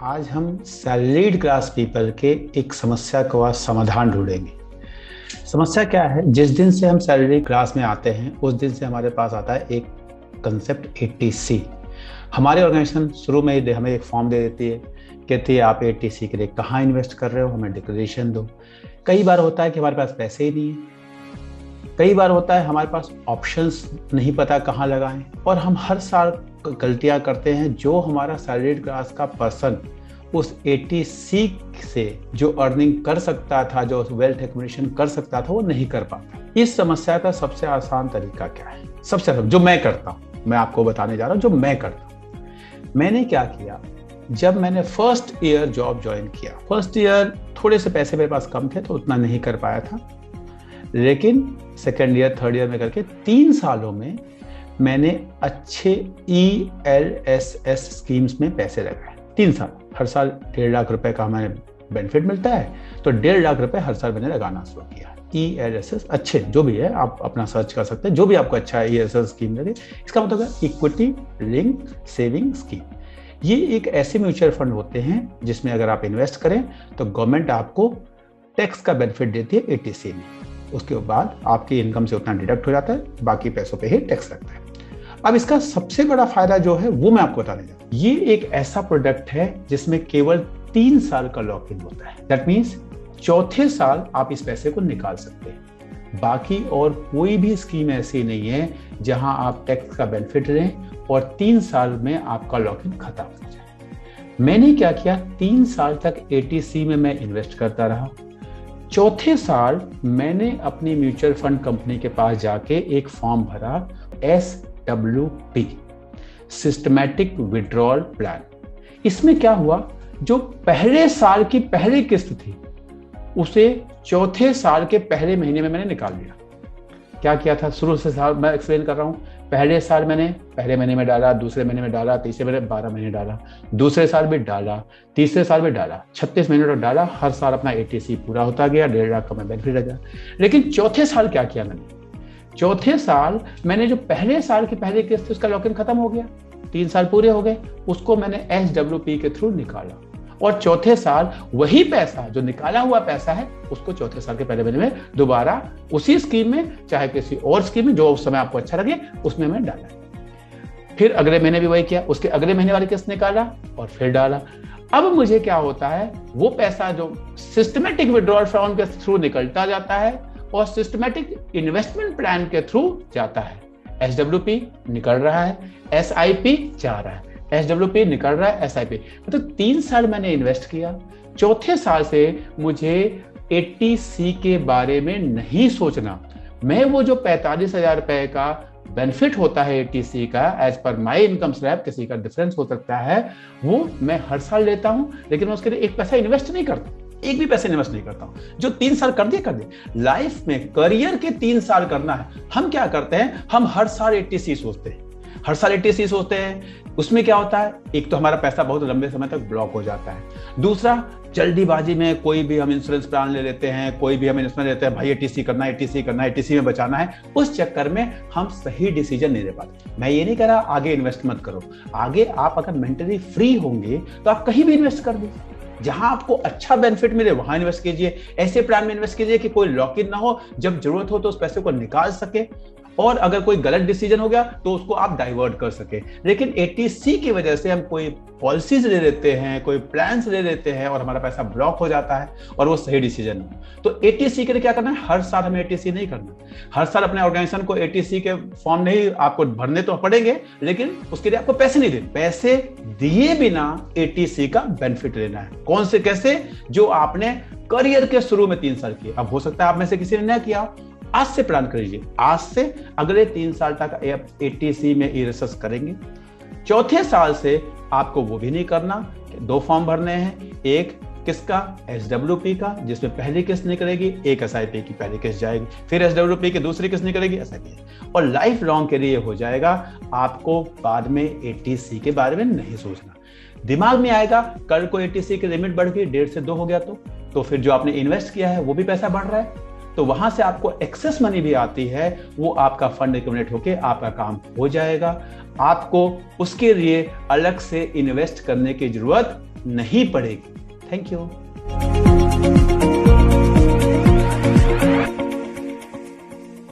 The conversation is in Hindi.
आज हम सैलरीड क्लास पीपल के एक समस्या का समाधान ढूंढेंगे। समस्या क्या है? जिस दिन से हम सैलरी क्लास में आते हैं उस दिन से हमारे पास आता है एक कंसेप्ट एटीसी। हमारी ऑर्गेनाइजेशन शुरू में ही हमें एक फॉर्म दे देती है, कहती है आप एटीसी के लिए कहाँ इन्वेस्ट कर रहे हो, हमें डिक्लेरेशन दो। कई बार होता है कि हमारे पास पैसे ही नहीं है, कई बार होता है हमारे पास ऑप्शंस नहीं पता कहाँ लगाएं, और हम हर साल गलतियां करते हैं। जो हमारा सैलरीड क्लास का पर्सन उस एटीसी से जो अर्निंग कर सकता था, जो वेल्थ एक्युमुलेशन कर सकता था, वो नहीं कर पाता। इस समस्या का सबसे आसान तरीका क्या है? सबसे आसान जो मैं करता हूँ, मैं आपको बताने जा रहा हूँ जो मैं करता हूँ। मैंने क्या किया, जब मैंने फर्स्ट ईयर जॉब ज्वाइन किया, फर्स्ट ईयर थोड़े से पैसे मेरे पास कम थे तो उतना नहीं कर पाया था, लेकिन सेकेंड ईयर थर्ड ईयर में करके 3 सालों में मैंने अच्छे ELSS स्कीम्स में पैसे लगाए। 3 साल, हर साल 1.5 लाख रुपए का हमें बेनिफिट मिलता है, तो 1.5 लाख रुपए हर साल मैंने लगाना शुरू किया। ELSS अच्छे जो भी है, आप अपना सर्च कर सकते हैं, जो भी आपको अच्छा है ELSS स्कीम लगे। इसका मतलब है इक्विटी लिंक सेविंग स्कीम। ये एक ऐसे म्यूचुअल फंड होते हैं जिसमें अगर आप इन्वेस्ट करें तो गवर्नमेंट आपको टैक्स का बेनिफिट देती है एटीसी में। उसके बाद आपकी इनकम से उतना डिडक्ट हो जाता है, बाकी पैसों पे ही टैक्स लगता है। अब इसका सबसे बड़ा फायदा जो है वो मैं आपको बताने जा रहा हूं। ये एक ऐसा प्रोडक्ट है जिसमें केवल 3 साल का लॉक इन होता है। दैट मीन्स चौथे साल आप इस पैसे को निकाल सकते हैं। बाकी और कोई भी स्कीम ऐसी नहीं है जहां आप टैक्स का बेनिफिट लें और 3 साल में आपका लॉक इन खत्म हो जाए। मैंने क्या किया, 3 साल तक एटीसी में मैं इन्वेस्ट करता रहा। चौथे साल मैंने अपनी म्यूचुअल फंड कंपनी के पास जाके एक फॉर्म भरा, SWP, सिस्टमैटिक विड्रॉल प्लान। इसमें क्या हुआ, जो पहले साल की पहली किस्त थी उसे चौथे साल के पहले महीने में मैंने निकाल लिया। क्या किया था शुरू से साल मैं एक्सप्लेन कर रहा हूं। पहले साल मैंने पहले महीने में डाला, दूसरे महीने में डाला, तीसरे महीने 12 महीने डाला, दूसरे साल भी डाला, तीसरे साल भी डाला, 36 महीने तक डाला। हर साल अपना एटीसी पूरा होता गया, 1.5 लाख का मैं बेनिफिट लगा। लेकिन चौथे साल क्या किया मैंने, चौथे साल मैंने जो पहले साल की पहली किस्त उसका लॉक इन खत्म हो गया, 3 साल पूरे हो गए, उसको मैंने SWP के थ्रू निकाला। और चौथे साल वही पैसा जो निकाला हुआ पैसा है उसको चौथे साल के पहले महीने में दोबारा उसी स्कीम में, चाहे किसी और स्कीम में जो उस समय आपको अच्छा लगे उसमें मैं डाला। फिर अगले महीने भी वही किया, उसके अगले महीने वाली किस्त निकाला और फिर डाला। अब मुझे क्या होता है, वो पैसा जो सिस्टमैटिक विड्रॉल फॉर्म के थ्रू निकलता जाता है और सिस्टमैटिक इन्वेस्टमेंट प्लान के थ्रू जाता है। SWP निकल रहा है, SIP जा रहा है, SWP निकल रहा है, SIP। मतलब 3 साल मैंने इन्वेस्ट किया, चौथे साल से मुझे एटीसी के बारे में नहीं सोचना। मैं वो जो 45,000 रुपए का बेनिफिट होता है एटीसी का, as per my income slab, किसी का डिफरेंस हो सकता है, वो मैं हर साल लेता हूं, लेकिन मैं उसके लिए एक पैसा इन्वेस्ट नहीं करता, एक भी पैसे इन्वेस्ट नहीं करता हूं। जो 3 साल कर दिए। लाइफ में करियर के 3 साल करना है, हम क्या करते हैं, हम हर साल एटीसी सोचते हैं, हर साल एटीसी सोचते हैं। उसमें क्या होता है, एक तो हमारा पैसा बहुत लंबे समय तक ब्लॉक हो जाता है, दूसरा जल्दीबाजी में कोई भी हम इंश्योरेंस प्लान ले लेते हैं, कोई भी हम इन्वेस्टमेंट लेते हैं, भाई एटीसी करना है, एटीसी करना है, एटीसी में बचाना है। उस चक्कर में हम सही डिसीजन नहीं ले पाते। मैं ये नहीं कह रहा आगे इन्वेस्ट मत करो, आगे आप अगर मेंटली फ्री होंगे तो आप कहीं भी इन्वेस्ट कर दो, जहां आपको अच्छा बेनिफिट मिले वहां इन्वेस्ट कीजिए। ऐसे प्लान में इन्वेस्ट कीजिए कि कोई लॉक इन ना हो, जब जरूरत हो तो उस पैसे को निकाल सके, और अगर कोई गलत डिसीजन हो गया तो उसको आप डाइवर्ट कर सके। लेकिन एटीसी की वजह से हम कोई पॉलिसीज ले लेते हैं, कोई प्लान्स ले लेते हैं और हमारा पैसा ब्लॉक हो जाता है और वो सही डिसीजन हो। तो एटीसी के लिए क्या करना है, हर साल हमें एटीसी नहीं करना, हर साल अपने ऑर्गेनाइजेशन को एटीसी के फॉर्म नहीं, आपको भरने तो पड़ेंगे लेकिन उसके लिए आपको पैसे नहीं देने। पैसे दिए बिना एटीसी का बेनिफिट लेना है। कौन से, कैसे? जो आपने करियर के शुरू में 3 साल किए। अब हो सकता है आप में से किसी ने न किया, आज से प्लान कर लीजिए, आज से अगले 3 साल तक एटीसी में ELSS करेंगे। चौथे साल से आपको वो भी नहीं करना, 2 फॉर्म भरने हैं, एक किसका, SWP का जिसमें पहली किस्त निकलेगी, एक SIP की पहली किस्त जाएगी, फिर SWP की दूसरी किस्त निकलेगी, SIP, और लाइफ लॉन्ग के लिए हो जाएगा। आपको बाद में एटीसी के बारे में नहीं सोचना। दिमाग में आएगा कल को एटीसी की लिमिट बढ़ गई, 1.5 से 2 हो गया तो फिर जो आपने इन्वेस्ट किया है वो भी पैसा बढ़ रहा है, तो वहां से आपको एक्सेस मनी भी आती है, वो आपका फंड एक्यूमुलेट होके आपका काम हो जाएगा। आपको उसके लिए अलग से इन्वेस्ट करने की जरूरत नहीं पड़ेगी। Thank you.